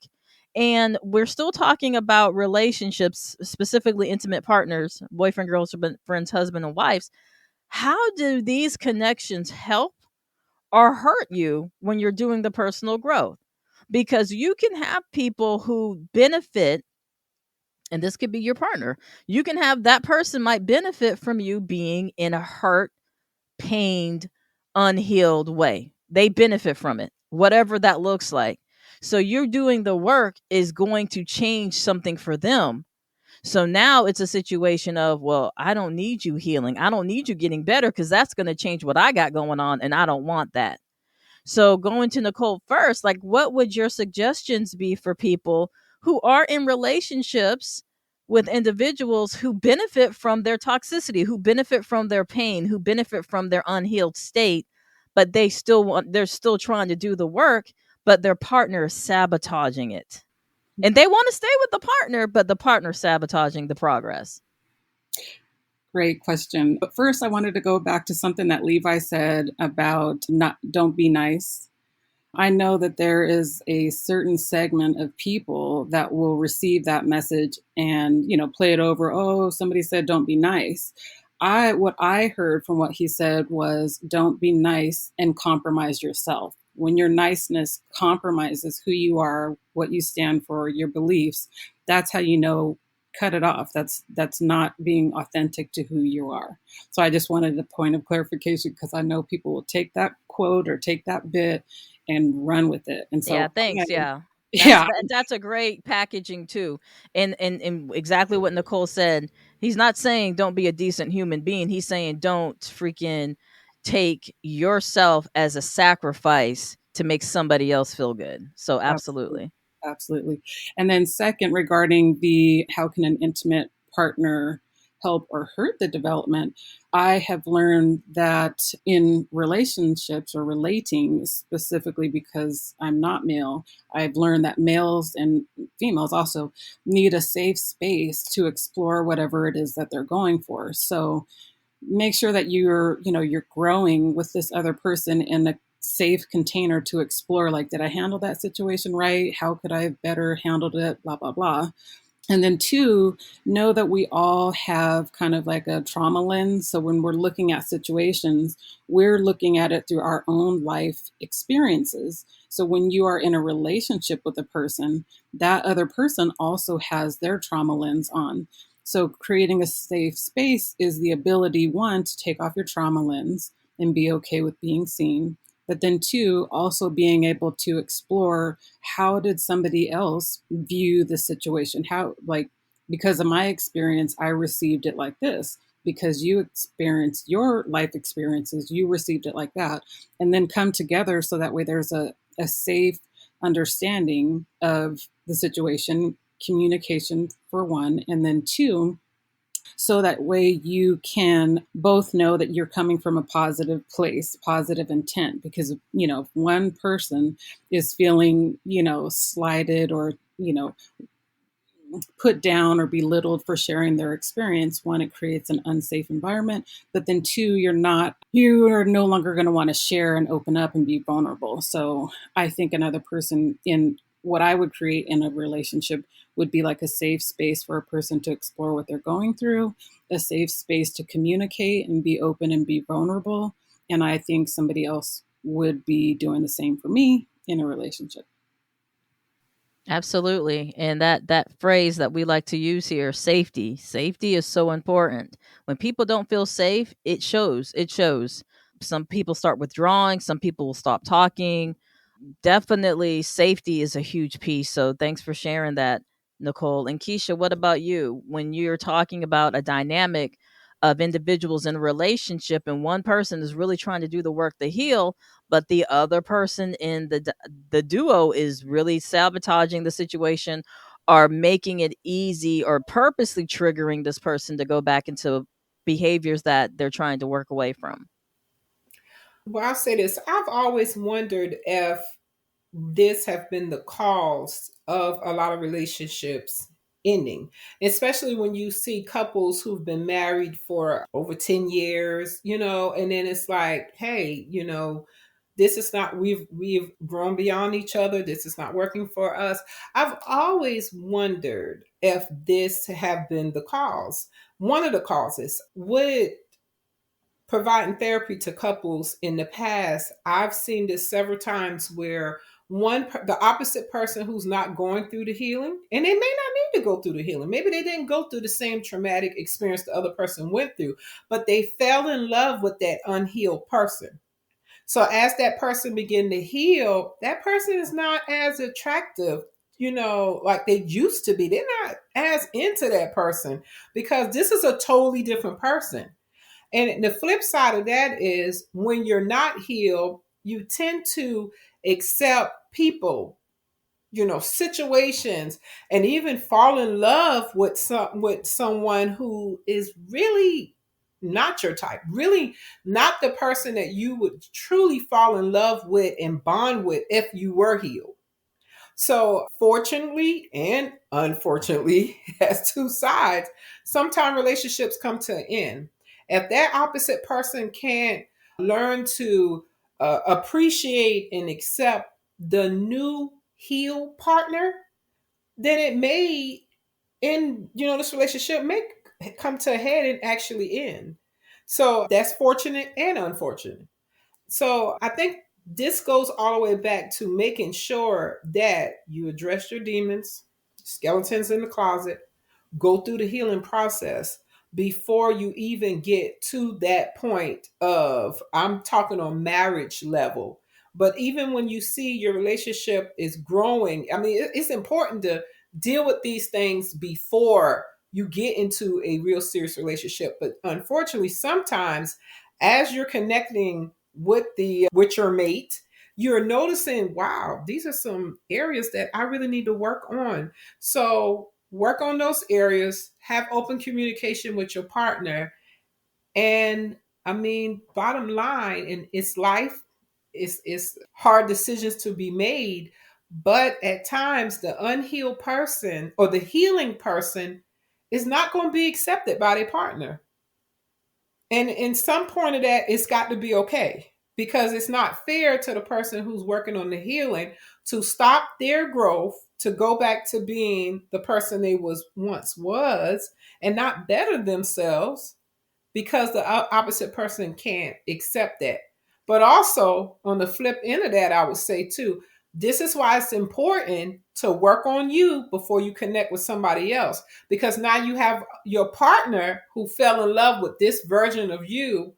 And we're still talking about relationships, specifically intimate partners, boyfriend, girlfriend, friends, husband, and wives. How do these connections help or hurt you when you're doing the personal growth? Because you can have people who benefit, and this could be your partner. You can have that person might benefit from you being in a hurt, pained, unhealed way. They benefit from it, whatever that looks like. So you're doing the work is going to change something for them. So now it's a situation of, well, I don't need you healing. I don't need you getting better because that's going to change what I got going on. And I don't want that. So going to Nicole first, like, what would your suggestions be for people who are in relationships with individuals who benefit from their toxicity, who benefit from their pain, who benefit from their unhealed state, but they're still trying to do the work, but their partner is sabotaging it. And they want to stay with the partner, but the partner sabotaging the progress. Great question. But first, I wanted to go back to something that Levi said about don't be nice. I know that there is a certain segment of people that will receive that message and, play it over. Oh, somebody said, don't be nice. What I heard from what he said was, don't be nice and compromise yourself. When your niceness compromises who you are, what you stand for, your beliefs, that's how cut it off. That's not being authentic to who you are. So I just wanted a point of clarification because I know people will take that quote or take that bit and run with it. And so, Yeah, thanks. Yeah. yeah, That's a great packaging too. And exactly what Nicole said. He's not saying don't be a decent human being. He's saying don't freaking take yourself as a sacrifice to make somebody else feel good. So absolutely. Absolutely. And then second, regarding the how can an intimate partner help or hurt the development, I have learned that in relationships or relating, specifically because I'm not male, I've learned that males and females also need a safe space to explore whatever it is that they're going for. So make sure that you're growing with this other person in a safe container to explore, like, did I handle that situation right? How could I have better handled it? Blah blah blah. And then two, know that we all have kind of like a trauma lens. So when we're looking at situations, we're looking at it through our own life experiences. So when you are in a relationship with a person, that other person also has their trauma lens on. So creating a safe space is the ability, one, to take off your trauma lens and be okay with being seen. But then two, also being able to explore, how did somebody else view the situation? How, like, because of my experience, I received it like this. Because you experienced your life experiences, you received it like that. And then come together so that way there's a safe understanding of the situation, communication for one, and then two, so that way you can both know that you're coming from a positive place, positive intent. Because if one person is feeling slighted or put down or belittled for sharing their experience, one, it creates an unsafe environment. But then two, you are no longer going to want to share and open up and be vulnerable. So I think another person, in what I would create in a relationship, would be like a safe space for a person to explore what they're going through, a safe space to communicate and be open and be vulnerable. And I think somebody else would be doing the same for me in a relationship. Absolutely. And that phrase that we like to use here, safety. Safety is so important. When people don't feel safe, it shows. It shows. Some people start withdrawing, some people will stop talking. Definitely safety is a huge piece. So thanks for sharing that, Nicole. And Keisha, what about you? When you're talking about a dynamic of individuals in a relationship and one person is really trying to do the work to heal, but the other person in the duo is really sabotaging the situation or making it easy or purposely triggering this person to go back into behaviors that they're trying to work away from. Well, I'll say this. I've always wondered if this have been the cause of a lot of relationships ending, especially when you see couples who've been married for over 10 years, and then it's like, hey, this is not, we've grown beyond each other, this is not working for us. I've always wondered if this have been the cause. One of the causes would, providing therapy to couples in the past, I've seen this several times where the opposite person who's not going through the healing, and they may not need to go through the healing. Maybe they didn't go through the same traumatic experience the other person went through, but they fell in love with that unhealed person. So as that person begin to heal, that person is not as attractive, like they used to be. They're not as into that person because this is a totally different person. And the flip side of that is when you're not healed, you tend to accept people, situations, and even fall in love with someone who is really not your type, really not the person that you would truly fall in love with and bond with if you were healed. So, fortunately and unfortunately, it has two sides. Sometimes relationships come to an end. If that opposite person can't learn to appreciate and accept the new healed partner, then it may end, this relationship may come to a head and actually end. So, that's fortunate and unfortunate. So I think this goes all the way back to making sure that you address your demons, skeletons in the closet, go through the healing process before you even get to that point of, I'm talking on marriage level. But even when you see your relationship is growing, I mean, it's important to deal with these things before you get into a real serious relationship. But unfortunately, sometimes as you're connecting with your mate, you're noticing, wow, these are some areas that I really need to work on. So work on those areas, have open communication with your partner. And I mean, bottom line, and it's life, it's hard decisions to be made. But at times, the unhealed person or the healing person is not going to be accepted by their partner. And in some point of that, it's got to be okay, because it's not fair to the person who's working on the healing to stop their growth to go back to being the person they was and not better themselves, because the opposite person can't accept that. But also, on the flip end of that, I would say too, this is why it's important to work on you before you connect with somebody else. Because now you have your partner who fell in love with this version of you,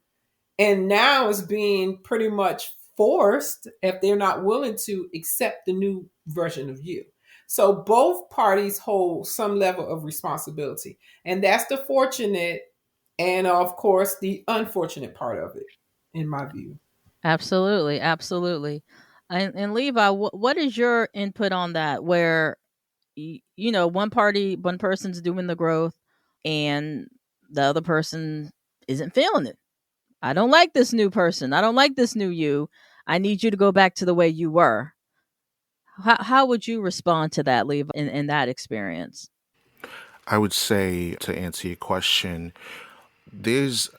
and now is being pretty much forced, if they're not willing to accept the new version of you. So both parties hold some level of responsibility. And that's the fortunate and, of course, the unfortunate part of it, in my view. Absolutely, absolutely. And Levi, what is your input on that? Where one person's doing the growth, and the other person isn't feeling it. I don't like this new person. I don't like this new you. I need you to go back to the way you were. How would you respond to that, Levi, in that experience? I would say, to answer your question, there's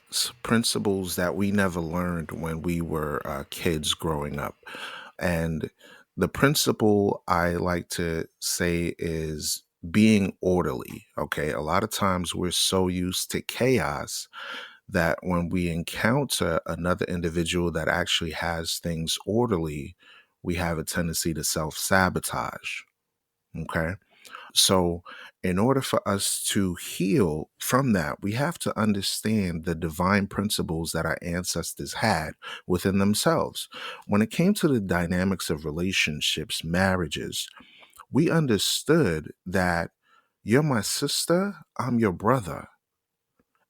principles that we never learned when we were kids growing up. And the principle I like to say is being orderly. Okay. A lot of times we're so used to chaos that when we encounter another individual that actually has things orderly, we have a tendency to self sabotage. Okay. So, in order for us to heal from that, we have to understand the divine principles that our ancestors had within themselves. When it came to the dynamics of relationships, marriages, we understood that you're my sister, I'm your brother.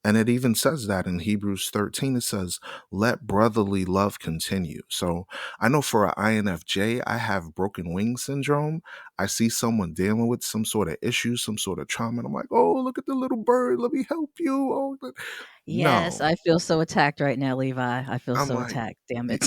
And it even says that in Hebrews 13, it says, let brotherly love continue. So I know for an INFJ, I have broken wing syndrome. I see someone dealing with some sort of issue, some sort of trauma, and I'm like, oh, look at the little bird. Let me help you. Yes, No, I feel so attacked right now, Levi. I feel I'm so like, attacked. Damn it.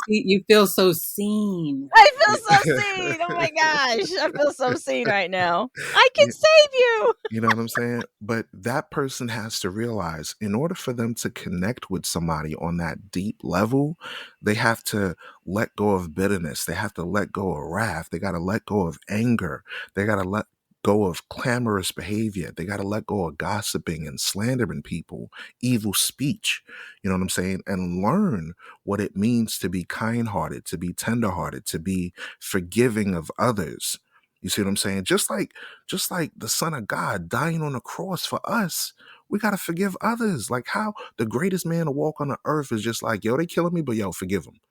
You feel so seen. I feel so seen. Oh my gosh. I feel so seen right now. I can save you. You know what I'm saying? But that person has to realize, in order for them to connect with somebody on that deep level, they have to let go of bitterness. They have to let go of wrath. They got to let go of anger. They got to let go of clamorous behavior. They got to let go of gossiping and slandering people, evil speech. You know what I'm saying? And learn what it means to be kind hearted, to be tender hearted, to be forgiving of others. You see what I'm saying? Just like the Son of God dying on the cross for us, we gotta forgive others. Like how the greatest man to walk on the earth is just like, yo, they killing me, but yo, forgive them.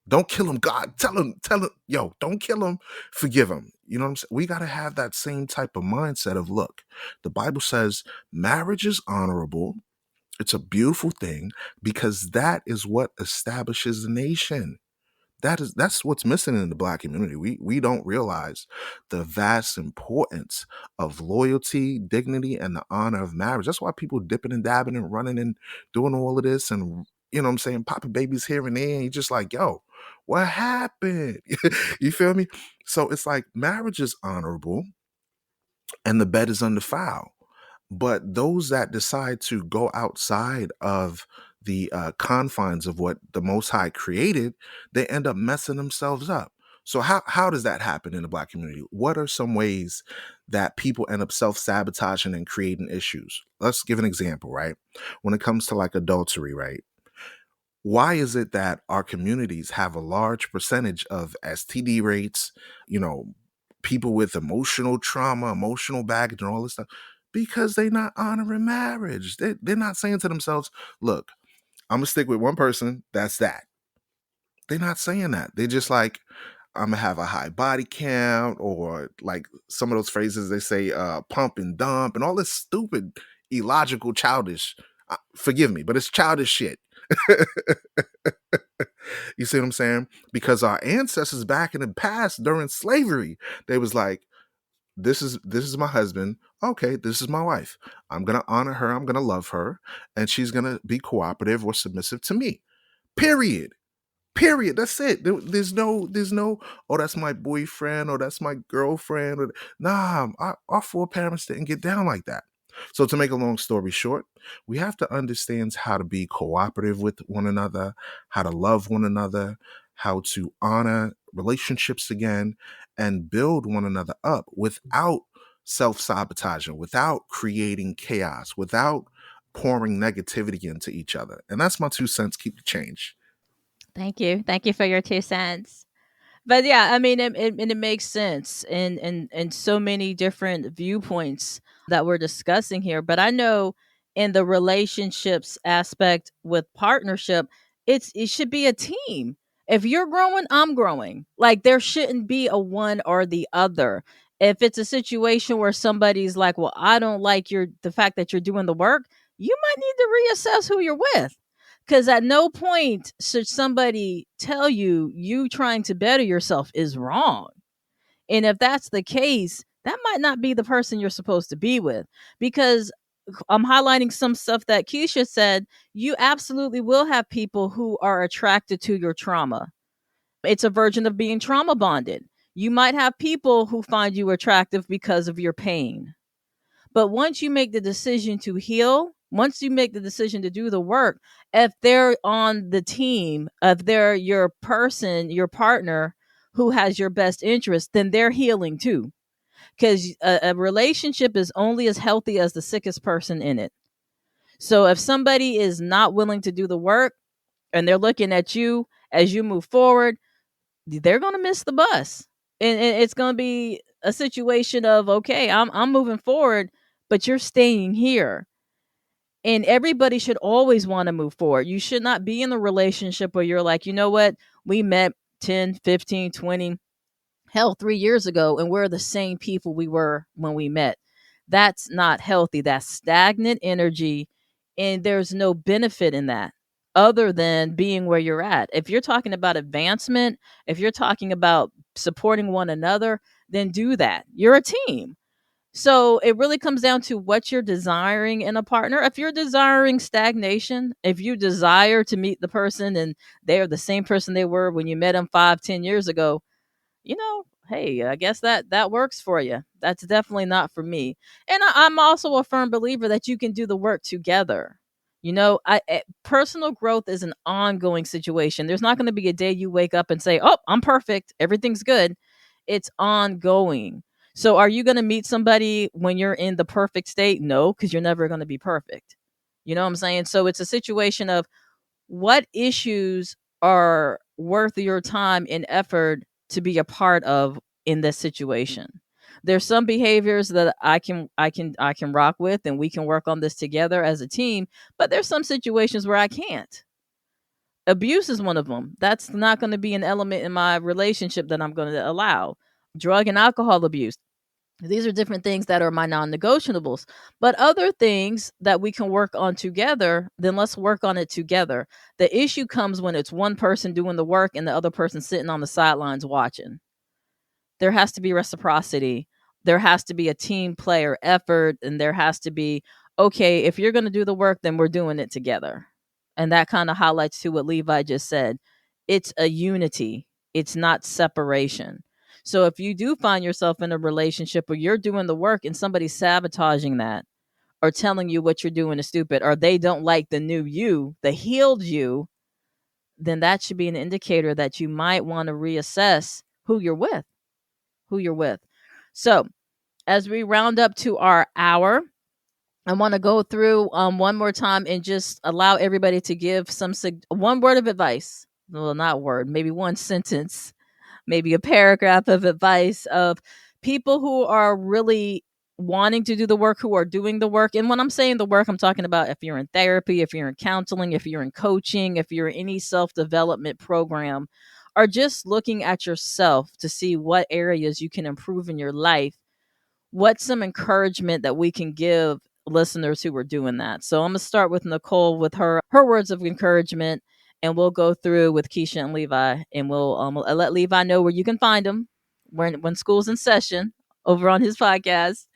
Don't kill him, God. Tell him, yo, don't kill him, forgive him. You know what I'm saying? We gotta have that same type of mindset of, look, the Bible says marriage is honorable. It's a beautiful thing because that is what establishes the nation. That's what's missing in the Black community. We don't realize the vast importance of loyalty, dignity, and the honor of marriage. That's why people dipping and dabbing and running and doing all of this, and you know what I'm saying, popping babies here and there. And you're just like, yo, what happened? You feel me? So it's like marriage is honorable and the bed is undefiled. But those that decide to go outside of the confines of what the Most High created, they end up messing themselves up. So how does that happen in the Black community? What are some ways that people end up self-sabotaging and creating issues? Let's give an example, right? When it comes to like adultery, right? Why is it that our communities have a large percentage of STD rates, you know, people with emotional trauma, emotional baggage, and all this stuff? Because they're not honoring marriage. They're not saying to themselves, look, I'm going to stick with one person. That's that. They're not saying that. They're just like, I'm going to have a high body count, or like some of those phrases they say, pump and dump, and all this stupid, illogical, childish. Forgive me, but it's childish shit. You see what I'm saying? Because our ancestors back in the past during slavery, they was like, this is my husband. Okay, this is my wife. I'm gonna honor her. I'm gonna love her, and she's gonna be cooperative or submissive to me. Period. Period. That's it. There's no. Oh, that's my boyfriend, or that's my girlfriend. Or, nah, our foreparents didn't get down like that. So to make a long story short, we have to understand how to be cooperative with one another, how to love one another, how to honor relationships again, and build one another up without self-sabotaging, without creating chaos, without pouring negativity into each other. And that's my 2 cents. Keep the change. Thank you. Thank you for your 2 cents. But yeah, I mean, it makes sense in so many different viewpoints that we're discussing here. But I know in the relationships aspect with partnership, it should be a team. If you're growing, I'm growing. Like there shouldn't be a one or the other. If it's a situation where somebody's like, "Well, I don't like the fact that you're doing the work," you might need to reassess who you're with. Because at no point should somebody tell you trying to better yourself is wrong. And if that's the case, that might not be the person you're supposed to be with. Because I'm highlighting some stuff that Keisha said. You absolutely will have people who are attracted to your trauma. It's a version of being trauma bonded. You might have people who find you attractive because of your pain. But once you make the decision to heal, once you make the decision to do the work, if they're on the team, if they're your person, your partner who has your best interest, then they're healing too. Because a relationship is only as healthy as the sickest person in it. So if somebody is not willing to do the work and they're looking at you as you move forward, they're going to miss the bus. And it's going to be a situation of, okay, I'm moving forward, but you're staying here. And everybody should always want to move forward. You should not be in a relationship where you're like, you know what? We met 10, 15, 20, hell, 3 years ago, and we're the same people we were when we met. That's not healthy. That's stagnant energy. And there's no benefit in that other than being where you're at. If you're talking about advancement, if you're talking about supporting one another, then do that. You're a team. So it really comes down to what you're desiring in a partner. If you're desiring stagnation, if you desire to meet the person and they're the same person they were when you met them 5, 10 years ago, hey, I guess that works for you. That's definitely not for me. And I'm also a firm believer that you can do the work together. Personal growth is an ongoing situation. There's not going to be a day you wake up and say, "Oh, I'm perfect. Everything's good." It's ongoing. So are you going to meet somebody when you're in the perfect state? No, because you're never going to be perfect. You know what I'm saying? So it's a situation of what issues are worth your time and effort to be a part of in this situation. There's some behaviors that I can rock with and we can work on this together as a team, but there's some situations where I can't. Abuse is one of them. That's not going to be an element in my relationship that I'm going to allow. Drug and alcohol abuse, these are different things that are my non-negotiables. But other things that we can work on together, then let's work on it together. The issue comes when it's one person doing the work and the other person sitting on the sidelines watching. There has to be reciprocity. There has to be a team player effort, and there has to be, okay, if you're going to do the work, then we're doing it together. And that kind of highlights to what Levi just said. It's a unity. It's not separation. So if you do find yourself in a relationship where you're doing the work and somebody's sabotaging that or telling you what you're doing is stupid, or they don't like the new you, the healed you, then that should be an indicator that you might want to reassess who you're with. Who you're with. So as we round up to our hour, I want to go through one more time and just allow everybody to give one word of advice. Well, not word, maybe one sentence, maybe a paragraph of advice of people who are really wanting to do the work, who are doing the work. And when I'm saying the work, I'm talking about if you're in therapy, if you're in counseling, if you're in coaching, if you're in any self-development program, or just looking at yourself to see what areas you can improve in your life. What's some encouragement that we can give listeners who are doing that? So I'm going to start with Nicole with her words of encouragement, and we'll go through with Keisha and Levi, and we'll let Levi know where you can find him when school's in session over on his podcast,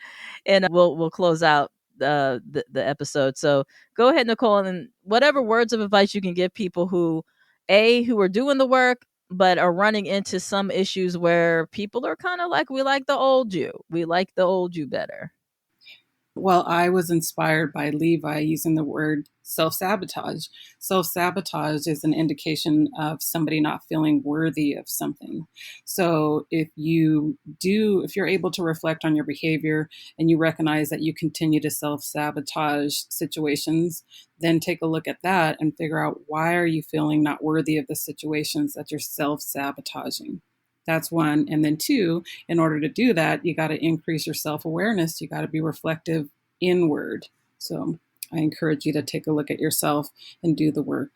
and we'll close out the episode. So go ahead, Nicole, and whatever words of advice you can give people who are doing the work but are running into some issues where people are kind of like, we like the old you, we like the old you better. Well, I was inspired by Levi using the word self sabotage. Self sabotage is an indication of somebody not feeling worthy of something. So if you're able to reflect on your behavior and you recognize that you continue to self sabotage situations, then take a look at that and figure out, why are you feeling not worthy of the situations that you're self sabotaging? That's one. And then two, in order to do that, you got to increase your self awareness. You got to be reflective inward. So I encourage you to take a look at yourself and do the work.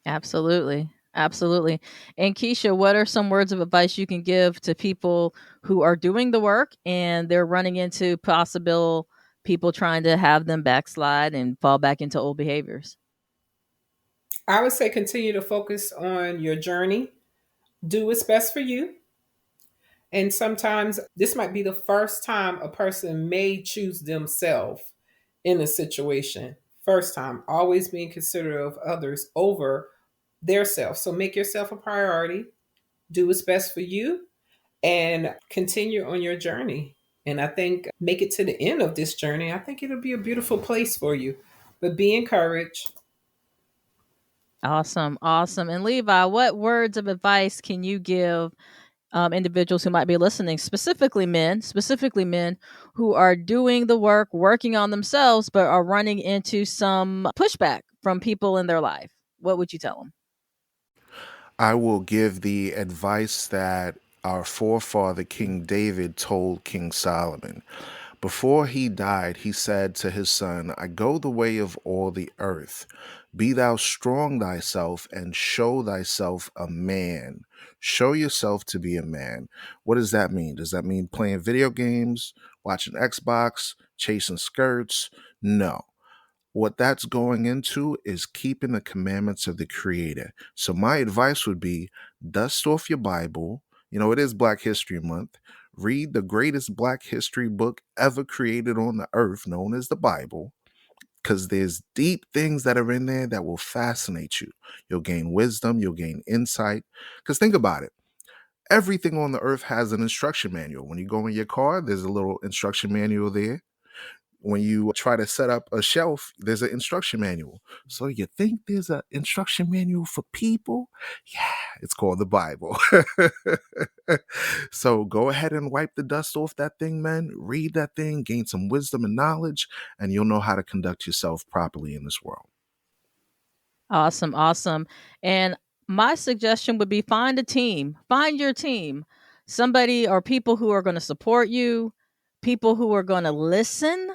Absolutely. Absolutely. And Keisha, what are some words of advice you can give to people who are doing the work and they're running into possible people trying to have them backslide and fall back into old behaviors? I would say continue to focus on your journey. Do what's best for you. And sometimes this might be the first time a person may choose themselves in a situation. First time, always being considerate of others over their self. So make yourself a priority, do what's best for you, and continue on your journey. And I think make it to the end of this journey. I think it'll be a beautiful place for you. But be encouraged. Awesome. Awesome. And Levi, what words of advice can you give individuals who might be listening, specifically men who are doing the work, working on themselves, but are running into some pushback from people in their life? What would you tell them? I will give the advice that our forefather King David told King Solomon. Before he died, he said to his son, I go the way of all the earth. Be thou strong thyself and show thyself a man. Show yourself to be a man. What does that mean? Does that mean playing video games, watching Xbox, chasing skirts? No. What that's going into is keeping the commandments of the Creator. So my advice would be, dust off your Bible. You know, it is Black History Month. Read the greatest Black history book ever created on the earth, known as the Bible, because there's deep things that are in there that will fascinate you. You'll gain wisdom, you'll gain insight. Because think about it. Everything on the earth has an instruction manual. When you go in your car, there's a little instruction manual there. When you try to set up a shelf, there's an instruction manual. So you think there's an instruction manual for people? Yeah, it's called the Bible. So go ahead and wipe the dust off that thing, man. Read that thing, gain some wisdom and knowledge, and you'll know how to conduct yourself properly in this world. Awesome, awesome. And my suggestion would be, find a team. Find your team. Somebody or people who are going to support you, people who are going to listen,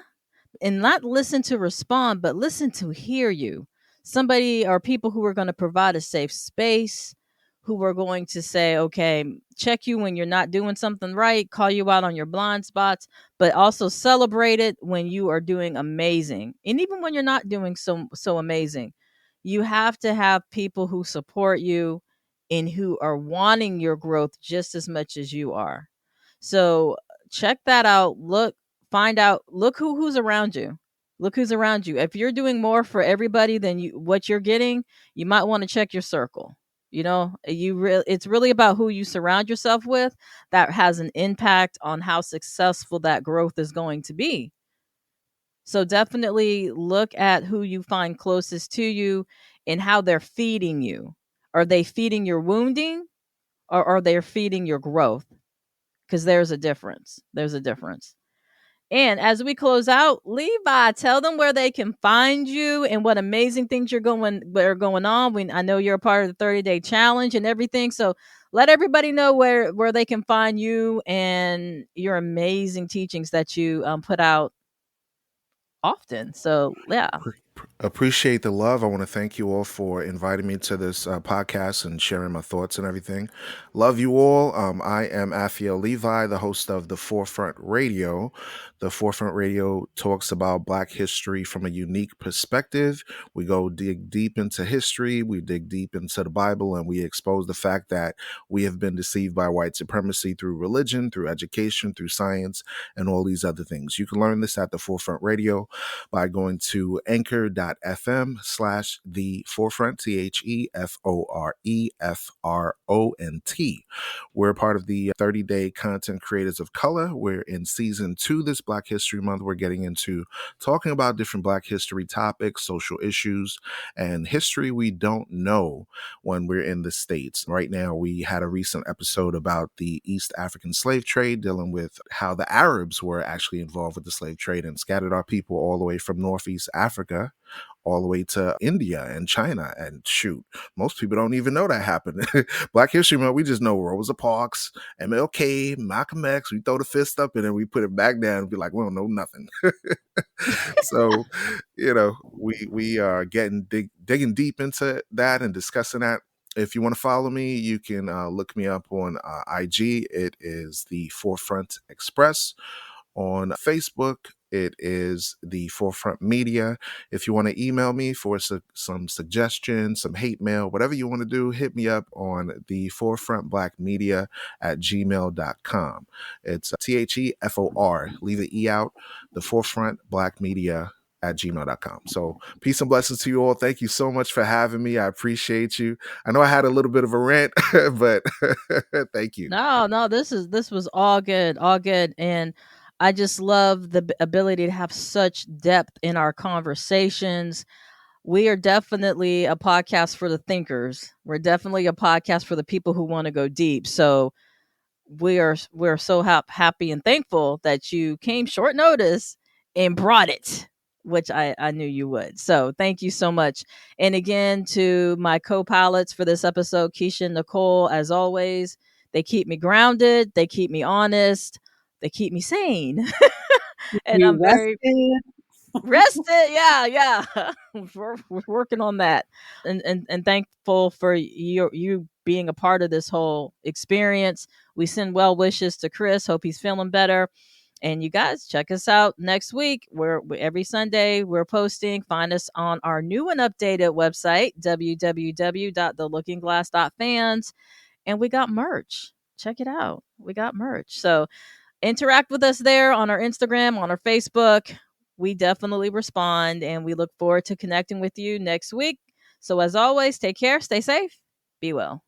and not listen to respond, but listen to hear you. Somebody or people who are going to provide a safe space, who are going to say, okay, check you when you're not doing something right, call you out on your blind spots, but also celebrate it when you are doing amazing. And even when you're not doing so amazing, you have to have people who support you and who are wanting your growth just as much as you are. So check that out. Find out, look who's around you. Look who's around you. If you're doing more for everybody than what you're getting, you might want to check your circle. It's really about who you surround yourself with that has an impact on how successful that growth is going to be. So definitely look at who you find closest to you and how they're feeding you. Are they feeding your wounding, or are they feeding your growth? Because there's a difference. There's a difference. And as we close out, Levi, tell them where they can find you and what amazing things are going on. I know you're a part of the 30-day challenge and everything. So let everybody know where they can find you and your amazing teachings that you put out often. So yeah. Appreciate the love. I want to thank you all for inviting me to this podcast and sharing my thoughts and everything. Love you all. I am Afiel Levi, the host of The Forefront Radio. The Forefront Radio talks about Black history from a unique perspective. We go dig deep into history, we dig deep into the Bible, and we expose the fact that we have been deceived by white supremacy through religion, through education, through science, and all these other things. You can learn this at The Forefront Radio by going to anchor.fm/the forefront, TheForefront. We're part of the 30-day content creators of color. We're in season 2 this Black History Month. We're getting into talking about different Black history topics, social issues, and history we don't know when we're in the States. Right now, we had a recent episode about the East African slave trade, dealing with how the Arabs were actually involved with the slave trade and scattered our people all the way from Northeast Africa all the way to India and China. And shoot, most people don't even know that happened. Black History Month, we just know Rosa Parks, MLK, Malcolm X. We throw the fist up and then we put it back down and be like, we don't know nothing. So, we are digging deep into that and discussing that. If you want to follow me, you can look me up on IG. It is The Forefront Express. On Facebook, it is The Forefront Media. If you want to email me for some suggestions, some hate mail, whatever you want to do, hit me up on the forefrontblackmedia@gmail.com. It's THEFOR, leave the E out, the Forefront Black Media at gmail.com. So peace and blessings to you all. Thank you so much for having me. I appreciate you. I know I had a little bit of a rant, but thank you. No, this was all good, and I just love the ability to have such depth in our conversations. We are definitely a podcast for the thinkers. We're definitely a podcast for the people who want to go deep. So we're so happy and thankful that you came short notice and brought it, which I knew you would. So thank you so much. And again, to my co-pilots for this episode, Keisha and Nicole, as always, they keep me grounded, they keep me honest, they keep me sane. And You I'm very rested. rested. Yeah. we're working on that. And thankful for you being a part of this whole experience. We send well wishes to Chris. Hope he's feeling better. And you guys check us out next week. Every Sunday we're posting. Find us on our new and updated website, www.thelookingglass.fans. And we got merch. Check it out. We got merch. So interact with us there on our Instagram, on our Facebook. We definitely respond, and we look forward to connecting with you next week. So as always, take care, stay safe, be well.